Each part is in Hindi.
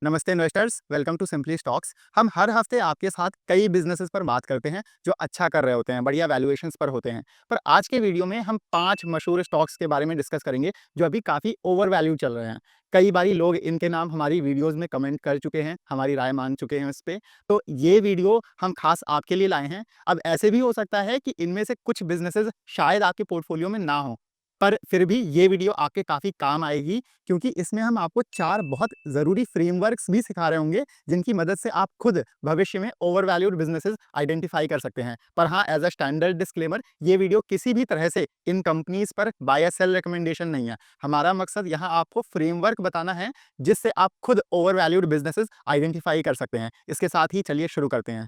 नमस्ते investors, welcome to Simply Stocks. हम हर हफ्ते आपके साथ कई बिजनेसेस पर बात करते हैं जो अच्छा कर रहे होते हैं, बढ़िया वैल्यूएशंस पर होते हैं। पर आज के वीडियो में हम 5 मशहूर स्टॉक्स के बारे में डिस्कस करेंगे जो अभी काफ़ी ओवर वैल्यू चल रहे हैं। कई बारी लोग इनके नाम हमारी वीडियोस में कमेंट कर चुके हैं, हमारी राय मांग चुके हैं इस पे। तो ये वीडियो हम खास आपके लिए लाए हैं। अब ऐसे भी हो सकता है कि इनमें से कुछ बिजनेसेस शायद आपके पोर्टफोलियो में ना हो, पर फिर भी ये वीडियो आपके काफ़ी काम आएगी, क्योंकि इसमें हम आपको 4 बहुत ज़रूरी फ्रेमवर्क्स भी सिखा रहे होंगे, जिनकी मदद से आप खुद भविष्य में ओवरवैल्यूड बिज़नेसेस आइडेंटिफ़ाई कर सकते हैं। पर हाँ, एज़ अ स्टैंडर्ड डिस्क्लेमर, ये वीडियो किसी भी तरह से इन कंपनीज़ पर बाय या सेल रिकमेंडेशन नहीं है। हमारा मकसद यहाँ आपको फ्रेमवर्क बताना है, जिससे आप खुद ओवरवैल्यूड बिज़नेसेस आइडेंटिफ़ाई कर सकते हैं। इसके साथ ही चलिए शुरू करते हैं।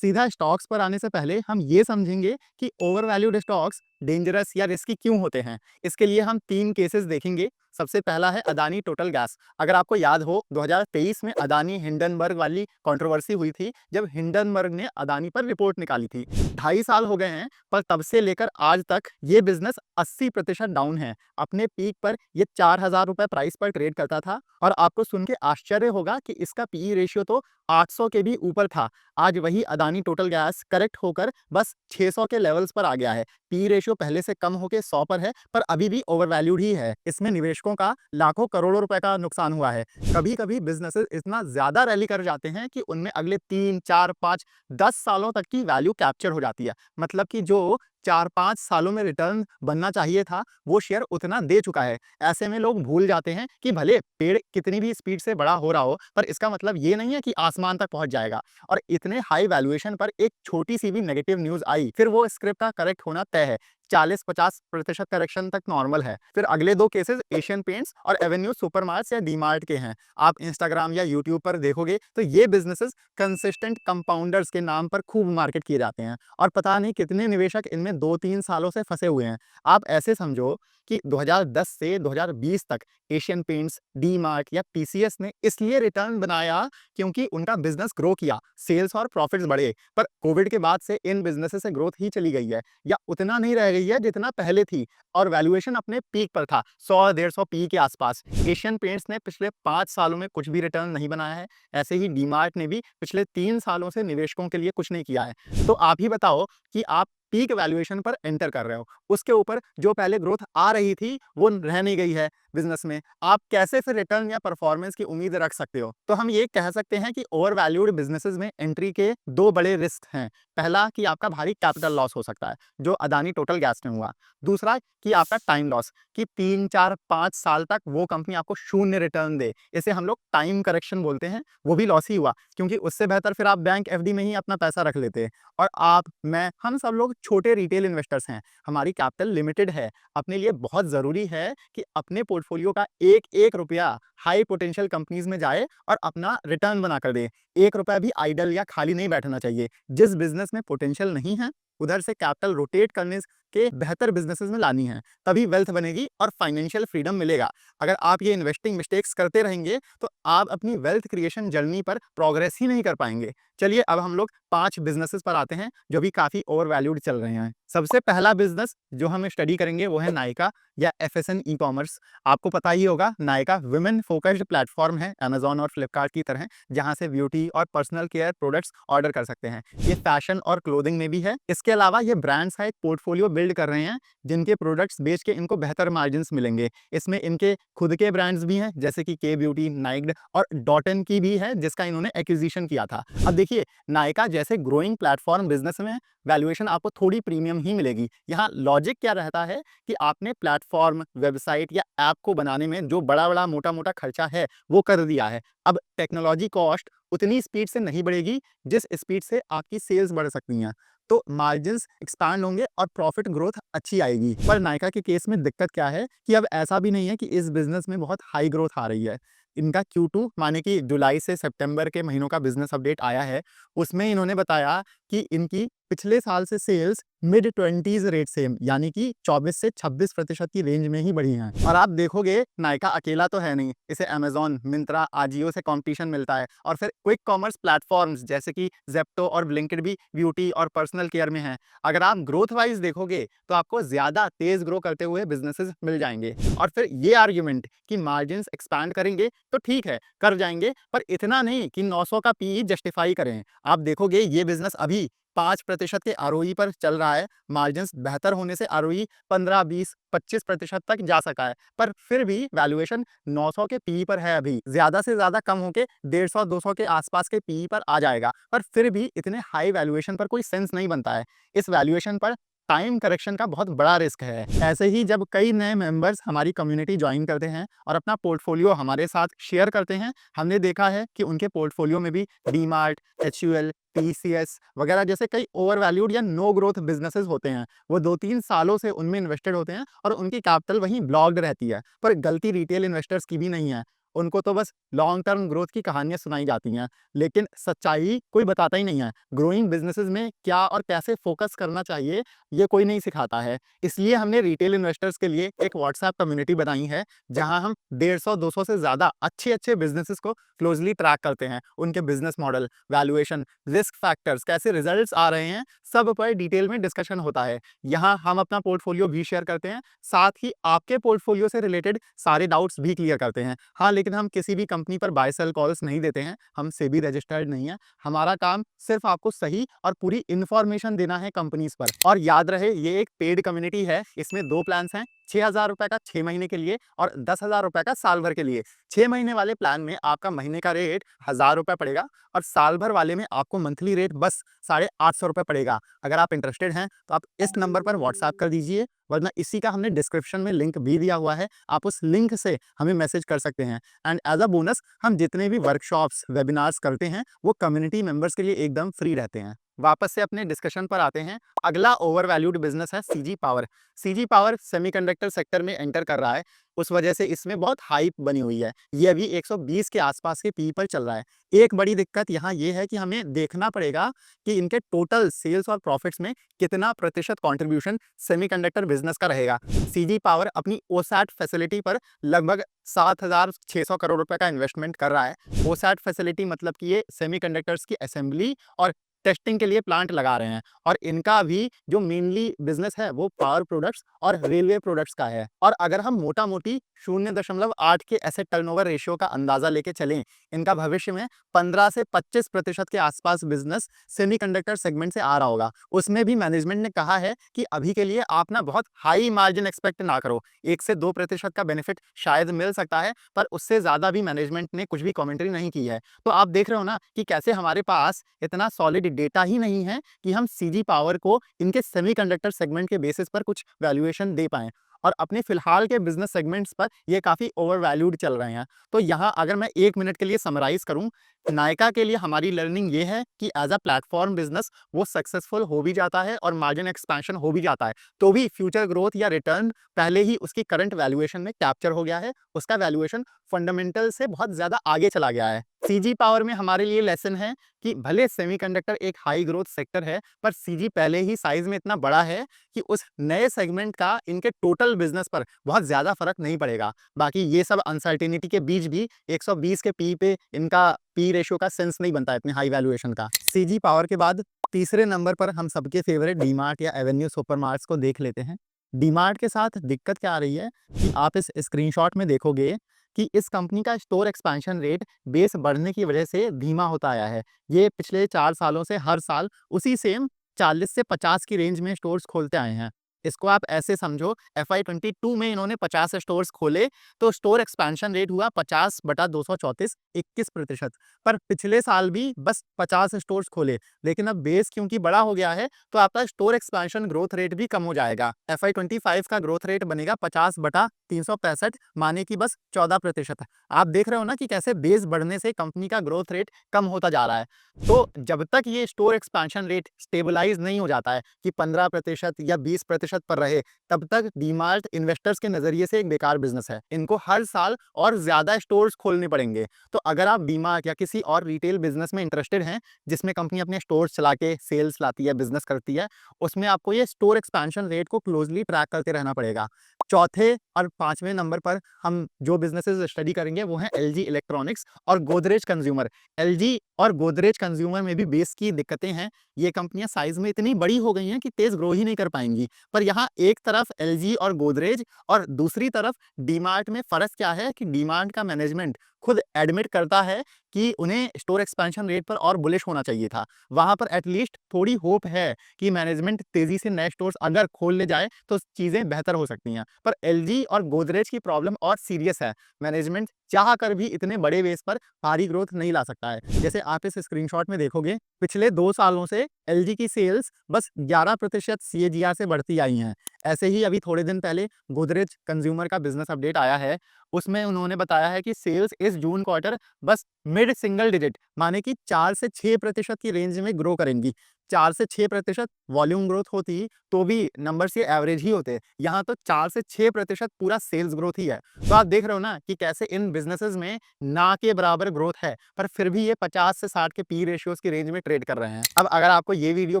सीधा स्टॉक्स पर आने से पहले हम ये समझेंगे कि ओवरवैल्यूड स्टॉक्स डेंजरस या रिस्की क्यों होते हैं। इसके लिए हम 3 केसेस देखेंगे। सबसे पहला है अदानी टोटल गैस। अगर आपको याद हो, 2023 में अदानी हिंडनबर्ग वाली कंट्रोवर्सी हुई थी, जब हिंडनबर्ग ने अदानी पर रिपोर्ट निकाली थी। 2.5 साल हो गए हैं, पर तब से लेकर आज तक ये बिजनेस 80% डाउन है। अपने पीक पर ये 4,000 रुपए प्राइस पर ट्रेड करता था, और आपको सुन के आश्चर्य होगा कि इसका पीई रेशियो तो 800 के भी ऊपर था। आज वही अदानी टोटल गैस करेक्ट होकर बस 600 के लेवल्स पर आ गया है। पी रेशियो पहले से कम होकर 100 पर है, पर अभी भी ओवरवैल्यूड ही है। इसमें निवेशकों का लाखों करोड़ों रुपए का नुकसान हुआ है। कभी-कभी बिजनेसेस इतना ज्यादा रैली कर जाते हैं कि उनमें अगले 3, 4, 5, 10 सालों तक की वैल्यू कैप्चर हो जाती है। मतलब कि जो 4-5 सालों में रिटर्न बनना चाहिए था, वो शेयर उतना दे चुका है। ऐसे में लोग भूल जाते हैं कि भले पेड़ कितनी भी स्पीड से बड़ा हो रहा हो, पर इसका मतलब ये नहीं है कि आसमान तक पहुंच जाएगा। और इतने हाई वैल्यूएशन पर एक छोटी सी भी नेगेटिव न्यूज आई, फिर वो स्क्रिप्ट का करेक्ट होना तय है। 40-50% करेक्शन तक नॉर्मल है। फिर अगले 2 केसेस एशियन पेंट्स और एवेन्यू सुपरमार्ट्स या डीमार्ट के हैं। आप इंस्टाग्राम या यूट्यूब पर देखोगे तो ये बिजनेसेस कंसिस्टेंट कंपाउंडर्स के नाम पर खूब मार्केट किए जाते हैं, और पता नहीं कितने निवेशक इनमें 2-3 सालों से फंसे हुए हैं। आप ऐसे समझो कि 2010 से 2020 तक एशियन पेंट्स, डी-मार्ट या टीसीएस ने इसलिए रिटर्न बनाया क्योंकि उनका बिजनेस ग्रो किया, सेल्स और प्रॉफिट्स बढ़े। पर कोविड के बाद से इन बिजनेसेस से ग्रोथ ही चली गई है, या उतना नहीं रह गई है जितना पहले थी, और वैल्यूएशन अपने पीक पर था, 100-150 पी के आसपास। एशियन पेंट्स ने पिछले 5 सालों में कुछ भी रिटर्न नहीं बनाया है। ऐसे ही डी-मार्ट ने भी पिछले 3 सालों से निवेशकों के लिए कुछ नहीं किया है। तो आप ही बताओ कि आप पीक वैल्यूएशन पर एंटर कर रहे हो, उसके ऊपर जो पहले ग्रोथ आ रही थी वो रह नहीं गई है बिजनेस में, आप कैसे फिर रिटर्न या परफॉर्मेंस की उम्मीद रख सकते हो? तो हम ये कह सकते हैं कि ओवर वैल्यूड बिजनेसेस में एंट्री के 2 बड़े रिस्क हैं। पहला कि आपका भारी कैपिटल लॉस हो सकता है, जो अदानी टोटल गैस में हुआ। दूसरा कि आपका टाइम लॉस, कि 3, 4, 5 साल तक वो कंपनी आपको शून्य रिटर्न दे। इसे हम लोग टाइम करेक्शन बोलते हैं। वो भी लॉस ही हुआ, क्योंकि उससे बेहतर फिर आप बैंक एफडी में ही अपना पैसा रख लेते। और आप, मैं, हम सब लोग छोटे रिटेल इन्वेस्टर्स हैं। हमारी कैपिटल लिमिटेड है। अपने लिए बहुत ज़रूरी है कि अपने पोर्टफोलियो का एक-एक रुपया हाई पोटेंशियल कंपनीज़ में जाए और अपना रिटर्न बना कर दे। 1 रुपया भी आइडल या खाली नहीं बैठना चाहिए। जिस बिज़नेस में पोटेंशियल नहीं है, उधर से कैपिटल रोटेट करने के बेहतर बिज़नेसेस में लानी है। तभी वेल्थ बनेगी और फाइनेंशियल फ्रीडम मिलेगा। अगर आप ये इन्वेस्टिंग मिस्टेक्स करते रहेंगे, तो आप अपनी वेल्थ क्रिएशन जर्नी पर प्रोग्रेस ही नहीं कर पाएँगे। चलिए अब हम लोग 5 बिज़नेसेस पर आते हैं, जो भी काफ़ी ओवर वैल्यूड चल रहे हैं। सबसे पहला बिज़नेस जो हम स्टडी करेंगे वो है नायका या एफएसएन ई-कॉमर्स। आपको पता ही होगा, नायका वुमेन फोकस्ड प्लेटफॉर्म है अमेज़न और फ्लिपकार्ट की तरह, जहां से ब्यूटी और पर्सनल केयर प्रोडक्ट्स ऑर्डर कर सकते हैं। ये फैशन और क्लोथिंग में भी है। इसके अलावा ये ब्रांड्स का एक पोर्टफोलियो बिल्ड कर रहे हैं, जिनके प्रोडक्ट्स बेच के इनको बेहतर मार्जिन्स मिलेंगे। इसमें इनके खुद के ब्रांड्स भी हैं, जैसे कि के ब्यूटी, नाइक्ड और डॉटन की भी है, जिसका इन्होंने एक्विजिशन किया था। अब देखिए, नायका जैसे ग्रोइंग प्लेटफॉर्म बिजनेस में वैल्यूएशन आपको थोड़ी प्रीमियम ही मिलेगी। यहाँ लॉजिक क्या रहता है कि आपने प्लेटफॉर्म, वेबसाइट या ऐप को बनाने में जो बड़ा-बड़ा, मोटा-मोटा खर्चा है, वो कर दिया है। अब टेक्नोलॉजी कॉस्ट उतनी स्पीड से नहीं बढ़ेगी जिस स्पीड से आपकी सेल्स बढ़ सकती हैं। तो मार्जिन्स एक्सपैंड होंगे और प्रॉफिट ग्रोथ अच्छी आएगी। पर नायका के केस में दिक्कत क्या है कि अब ऐसा भी नहीं है कि इस बिज़नेस में बहुत हाई ग्रोथ आ रही है। इनका Q2 माने कि जुलाई से सितंबर के महीनों का बिज़नेस अपडेट आया है, उसमें इन्होंने बताया कि इनकी पिछले साल से सेल्स मिड 20s रेट से यानी कि 24 से 26% की रेंज में ही बढ़ी हैं। और आप देखोगे नायका अकेला तो है नहीं, इसे अमेज़न, मिंत्रा, आजियो से कॉम्पिटिशन मिलता है और फिर क्विक कॉमर्स प्लेटफॉर्म्स जैसे कि ज़ेप्टो और ब्लिंकिट भी ब्यूटी और पर्सनल केयर में हैं। अगर आप ग्रोथ वाइज देखोगे तो आपको ज़्यादा तेज़ ग्रो करते हुए बिजनेसेस मिल जाएंगे। और फिर ये आर्ग्यूमेंट कि मार्जिन्स एक्सपैंड करेंगे तो ठीक है, कर जाएंगे, पर इतना नहीं कि 900 का पीई जस्टिफाई करें। आप देखोगे ये बिजनेस अभी 5% के आरओई पर चल रहा है, मार्जिन्स बेहतर होने से आरओई 15, 20, 25% तक जा सका है, पर फिर भी वैल्यूएशन 900 के पीई पर है अभी। ज़्यादा से ज़्यादा कम होके 150, 200 के आसपास के पीई पर आ जाएगा, पर फिर भी इतने हाई वैल्यूएशन पर कोई सेंस नहीं बनता है। इस वैल्यूएशन पर टाइम करेक्शन का बहुत बड़ा रिस्क है। ऐसे ही जब कई नए मेंबर्स हमारी कम्युनिटी ज्वाइन करते हैं और अपना पोर्टफोलियो हमारे साथ शेयर करते हैं, हमने देखा है कि उनके पोर्टफोलियो में भी डीमार्ट, एचयूएल, टीसीएस वगैरह जैसे कई ओवर वैल्यूड या नो ग्रोथ बिजनेसेस होते हैं। वो 2-3 सालों से उनमें इन्वेस्टेड होते हैं और उनकी कैपिटल वहीं ब्लॉक्ड रहती है। पर गलती रिटेल इन्वेस्टर्स की भी नहीं है। उनको तो बस लॉन्ग टर्म ग्रोथ की कहानियां सुनाई जाती हैं, लेकिन सच्चाई कोई बताता ही नहीं है। ग्रोइंग बिजनेसेस में क्या और कैसे फोकस करना चाहिए, ये कोई नहीं सिखाता है। इसलिए हमने रिटेल इन्वेस्टर्स के लिए एक व्हाट्सएप कम्युनिटी बनाई है, जहां हम 150-200 से ज़्यादा अच्छे-अच्छे बिजनेसेस को क्लोजली ट्रैक करते हैं। उनके business model, valuation, risk factors, कैसे रिजल्ट्स आ रहे हैं, सब पर डिटेल में डिस्कशन होता है। यहाँ हम अपना पोर्टफोलियो भी शेयर करते हैं, साथ ही आपके पोर्टफोलियो से रिलेटेड सारे डाउट्स भी क्लियर करते हैं। हाँ, लेकिन हम किसी भी कंपनी पर बाय सेल कॉल्स नहीं देते हैं, हम सेबी रजिस्टर्ड नहीं है। हमारा काम सिर्फ आपको सही और पूरी इन्फॉर्मेशन देना है कंपनीज पर। और याद रहे, ये एक पेड कम्युनिटी है, इसमें 2 प्लान्स हैं, 6,000 रुपए का 6 महीने के लिए और 10,000 रुपए का साल भर के लिए। 6 महीने वाले प्लान में आपका महीने का रेट 1,000 रुपए पड़ेगा और साल भर वाले में आपको मंथली रेट बस 850 रुपए पड़ेगा। अगर आप इंटरेस्टेड हैं तो आप इस नंबर पर व्हाट्सएप कर दीजिए, वरना इसी का हमने डिस्क्रिप्शन में लिंक भी दिया हुआ है, आप उस लिंक से हमें मैसेज कर सकते हैं। एंड एज अ बोनस हम जितने भी वर्कशॉप्स, वेबिनार्स करते हैं, वो कम्युनिटी मेंबर्स के लिए एकदम फ्री रहते हैं। वापस से अपने डिस्कशन पर आते हैं। अगला ओवर वैल्यूड बिजनेस है CG power. CG power semiconductor sector में एंटर कर रहा है, उस वजह से इसमें बहुत हाइप बनी हुई है। ये अभी 120 के आसपास के पी पर चल रहा है। एक बड़ी दिक्कत यहाँ ये है कि हमें देखना पड़ेगा कि इनके टोटल सेल्स और प्रॉफिट्स में कितना प्रतिशत कंट्रीब्यूशन सेमीकंडक्टर बिजनेस का रहेगा। सीजी पावर अपनी ओसैट फैसिलिटी पर लगभग 7,600 करोड़ रुपए का इन्वेस्टमेंट कर रहा है। ओसैट फैसिलिटी मतलब कि ये सेमीकंडक्टर्स की असेंबली और टेस्टिंग के लिए प्लांट लगा रहे हैं, और इनका भी जो मेनली बिजनेस है वो पावर प्रोडक्ट्स और रेलवे प्रोडक्ट्स का है। और अगर हम मोटा मोटी 0.8 के एसेट टर्नओवर रेशियो का अंदाजा लेके चलें, इनका भविष्य में 15 से 25% के आसपास बिजनेस सेमीकंडक्टर सेगमेंट से आ रहा होगा। उसमें भी मैनेजमेंट ने कहा है कि अभी के लिए आप ना बहुत हाई मार्जिन एक्सपेक्ट ना करो, 1 से 2% का बेनिफिट शायद मिल सकता है, पर उससे ज्यादा भी मैनेजमेंट ने कुछ भी कमेंट्री नहीं की है। तो आप देख रहे हो ना कि कैसे हमारे पास इतना सॉलिड डेटा ही नहीं है कि हम सीजी पावर को इनके सेमीकंडक्टर सेगमेंट के बेसिस पर कुछ वैल्यूएशन दे पाएं, और अपने फिलहाल के बिजनेस सेगमेंट्स पर ये काफी ओवर वैल्यूड चल रहे हैं। तो यहाँ अगर मैं 1 मिनट के लिए समराइज करूं, नायका के लिए हमारी लर्निंग ये है कि एज अ प्लेटफॉर्म बिजनेस वो सक्सेसफुल हो भी जाता है और मार्जिन एक्सपेंशन हो भी जाता है, तो भी फ्यूचर ग्रोथ या रिटर्न पहले ही उसकी करंट वैल्यूएशन में कैप्चर हो गया है। उसका वैल्यूएशन फंडामेंटल से बहुत ज्यादा आगे चला गया है। सीजी पावर में हमारे लिए लेसन है कि भले सेमीकंडक्टर एक हाई ग्रोथ सेक्टर है, पर सीजी पहले ही साइज में इतना बड़ा है कि उस नए सेगमेंट का इनके टोटल बिजनेस पर बहुत ज्यादा फर्क नहीं पड़ेगा। बाकी ये सब अनसर्टेनिटी के बीच भी 120 के पी पे इनका पी रेशियो का सेंस नहीं बनता है इतने हाई वैल्यूएशन का। सीजी पावर के बाद तीसरे नंबर पर हम सबके फेवरेट डीमार्ट या एवेन्यू सुपरमार्ट्स को देख लेते हैं। डीमार्ट के साथ दिक्कत क्या आ रही है कि आप इस स्क्रीनशॉट में देखोगे कि इस कंपनी का स्टोर एक्सपेंशन रेट बेस बढ़ने की वजह से धीमा होता आया है। ये पिछले 4 सालों से हर साल उसी सेम 40 से 50 की रेंज में स्टोर्स खोलते आए हैं। इसको आप ऐसे समझो, FY22 में इन्होंने 50 स्टोर्स खोले, तो स्टोर एक्सपेंशन रेट हुआ 50/234, 21%। पर पिछले साल भी बस 50 स्टोर्स खोले, लेकिन अब बेस क्योंकि बड़ा हो गया है, तो आपका स्टोर एक्सपेंशन ग्रोथ रेट भी कम हो जाएगा। FY25 का ग्रोथ रेट बनेगा 50/365, माने कि बस 14%। आप देख रहे हो ना कि कैसे बेस बढ़ने से कंपनी का ग्रोथ रेट कम होता जा रहा है। तो जब तक ये स्टोर एक्सपेंशन रेट स्टेबलाइज नहीं हो जाता है कि 15% या 20% प्रतिशत पर रहे, तब तक डीमार्ट इन्वेस्टर्स के नजरिए से एक बेकार बिजनेस है। इनको हर साल और ज्यादा स्टोर्स खोलने पड़ेंगे। तो अगर आप डीमार्ट या किसी और रिटेल बिजनेस में इंटरेस्टेड हैं, जिसमें कंपनी अपने स्टोर्स चला के सेल्स लाती है, बिजनेस करती है, उसमें आपको ये स्टोर एक्सपेंशन रेट को क्लोजली ट्रैक करते रहना पड़ेगा। चौथे और पांचवें नंबर पर हम जो बिजनेसेस स्टडी करेंगे वो है एलजी इलेक्ट्रॉनिक्स और गोदरेज कंज्यूमर। एलजी और गोदरेज कंज्यूमर में भी बेस की दिक्कतें हैं। ये कंपनियां साइज में इतनी बड़ी हो गई हैं कि तेज ग्रो ही नहीं कर पाएंगी। पर यहाँ एक तरफ एलजी और गोदरेज और दूसरी तरफ डीमार्ट में फर्क क्या है कि डीमार्ट का मैनेजमेंट खुद एडमिट करता है कि उन्हें स्टोर एक्सपेंशन रेट पर और बुलिश होना चाहिए था। वहां पर एटलीस्ट थोड़ी होप है कि मैनेजमेंट तेजी से नए स्टोर्स अगर खोल ले जाए तो चीजें बेहतर हो सकती हैं। पर एलजी और गोदरेज की प्रॉब्लम और सीरियस है। मैनेजमेंट चाह कर भी इतने बड़े बेस पर भारी ग्रोथ नहीं ला सकता है। जैसे आप इस स्क्रीनशॉट में देखोगे, पिछले 2 सालों से एलजी की सेल्स बस 11% सीएजीआर से बढ़ती आई हैं। ऐसे ही अभी थोड़े दिन पहले गोदरेज कंज्यूमर का बिजनेस अपडेट आया है। उसमें उन्होंने बताया है कि सेल्स इस जून क्वार्टर बस मिड सिंगल डिजिट माने कि 4 से 6% की रेंज में ग्रो करेंगी। 4 से 6% वॉल्यूम ग्रोथ होती तो भी नंबर्स ये एवरेज ही होते। यहाँ तो 4 से 6% पूरा सेल्स ग्रोथ ही है। तो आप देख रहे हो ना कि कैसे इन बिजनेसेस में ना के बराबर ग्रोथ है, पर फिर भी ये 50 से 60 के पी रेशियोज की रेंज में ट्रेड कर रहे हैं। अब अगर आपको ये वीडियो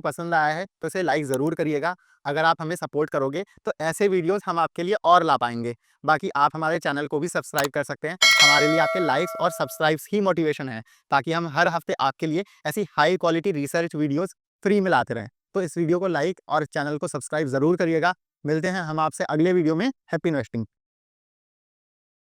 पसंद आया है तो इसे लाइक जरूर करिएगा। अगर आप हमें सपोर्ट करोगे तो ऐसे वीडियोस हम आपके लिए और ला पाएंगे। बाकी आप हमारे चैनल को भी सब्सक्राइब कर सकते हैं। हमारे लिए आपके लाइक्स और सब्सक्राइब्स ही मोटिवेशन है, ताकि हम हर हफ्ते आपके लिए ऐसी high quality research videos free में लाते रहें। तो इस वीडियो को लाइक और चैनल को सब्सक्राइब जरूर करिएगा। मिलते हैं हम आपसे अगले वीडियो में। Happy investing.